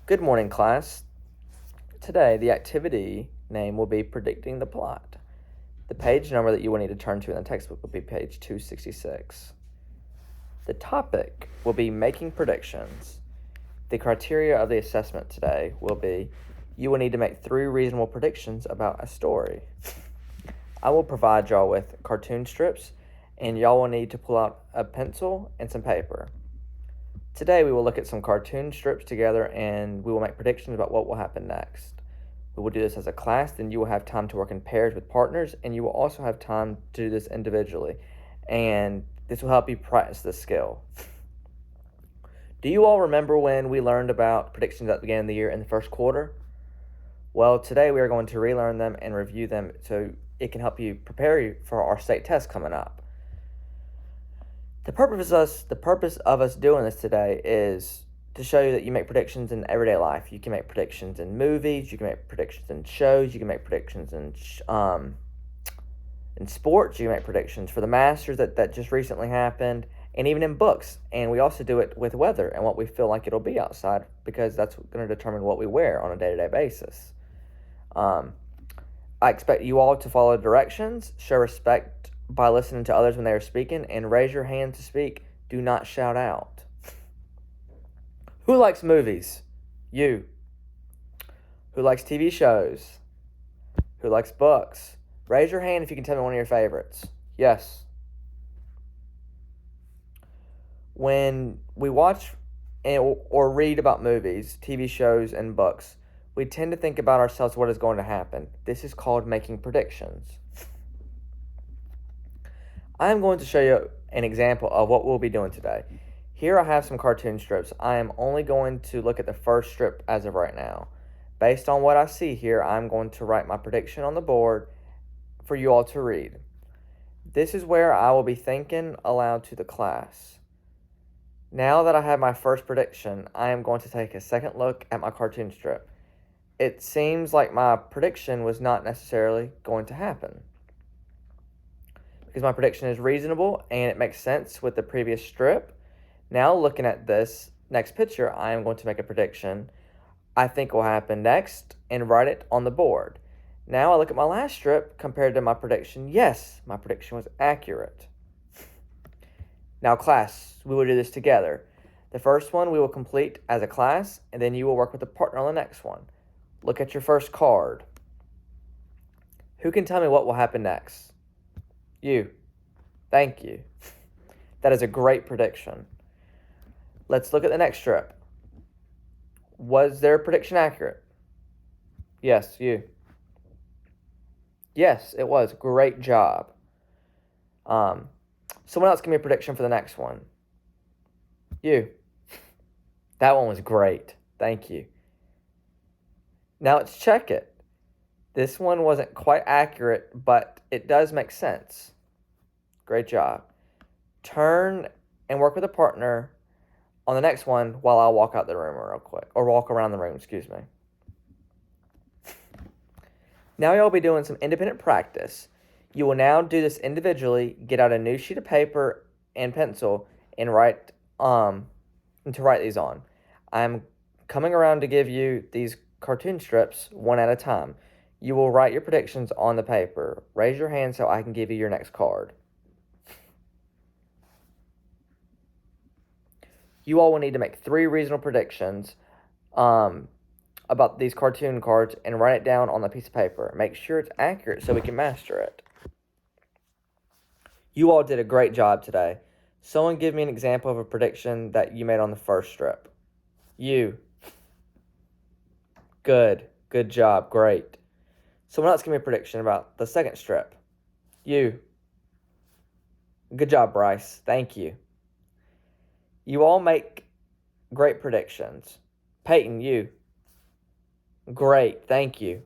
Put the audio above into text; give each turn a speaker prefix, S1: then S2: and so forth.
S1: Good morning, class. Today, the activity name will be Predicting the Plot. The page number that you will need to turn to in the textbook will be page 266. The topic will be Making Predictions. The criteria of the assessment today will be you will need to make 3 reasonable predictions about a story. I will provide y'all with cartoon strips, and y'all will need to pull out a pencil and some paper. Today we will look at some cartoon strips together and we will make predictions about what will happen next. We will do this as a class, then you will have time to work in pairs with partners, and you will also have time to do this individually. And this will help you practice this skill. Do you all remember when we learned about predictions at the beginning of the year in the first quarter? Well, today we are going to relearn them and review them so it can help you prepare you for our state test coming up. The purpose of us doing this today is to show you that you make predictions in everyday life. You can make predictions in movies, you can make predictions in shows, you can make predictions in sports, you can make predictions for the Masters that just recently happened, and even in books. And we also do it with weather and what we feel like it'll be outside, because that's going to determine what we wear on a day-to-day basis. I expect you all to follow directions, show respect by listening to others when they are speaking, and raise your hand to speak. Do not shout out. Who likes movies? You. Who likes TV shows? Who likes books? Raise your hand if you can tell me one of your favorites. Yes. When we watch or read about movies, TV shows, and books, we tend to think about ourselves what is going to happen. This is called making predictions. I'm going to show you an example of what we'll be doing today. Here I have some cartoon strips. I am only going to look at the first strip as of right now. Based on what I see here, I'm going to write my prediction on the board for you all to read. This is where I will be thinking aloud to the class. Now that I have my first prediction, I am going to take a second look at my cartoon strip. It seems like my prediction was not necessarily going to happen, because my prediction is reasonable and it makes sense with the previous strip. Now looking at this next picture, I am going to make a prediction I think will happen next and write it on the board. Now I look at my last strip compared to my prediction. Yes, my prediction was accurate. Now class, we will do this together. The first one we will complete as a class, and then you will work with a partner on the next one. Look at your first card. Who can tell me what will happen next? You. Thank you. That is a great prediction. Let's look at the next strip. Was their prediction accurate? Yes, you. Yes, it was. Great job. Someone else give me a prediction for the next one. You. That one was great. Thank you. Now let's check it. This one wasn't quite accurate, but it does make sense. Great job. Turn and work with a partner on the next one while I walk out the room real quick, or walk around the room, excuse me. Now you'll be doing some independent practice. You will now do this individually. Get out a new sheet of paper and pencil and to write these on. I'm coming around to give you these cartoon strips one at a time. You will write your predictions on the paper. Raise your hand so I can give you your next card. You all will need to make 3 reasonable predictions about these cartoon cards and write it down on the piece of paper. Make sure it's accurate so we can master it. You all did a great job today. Someone give me an example of a prediction that you made on the first strip. You. Good. Good job. Great. Someone else give me a prediction about the second strip. You. Good job, Bryce. Thank you. You all make great predictions. Peyton, you. Great. Thank you.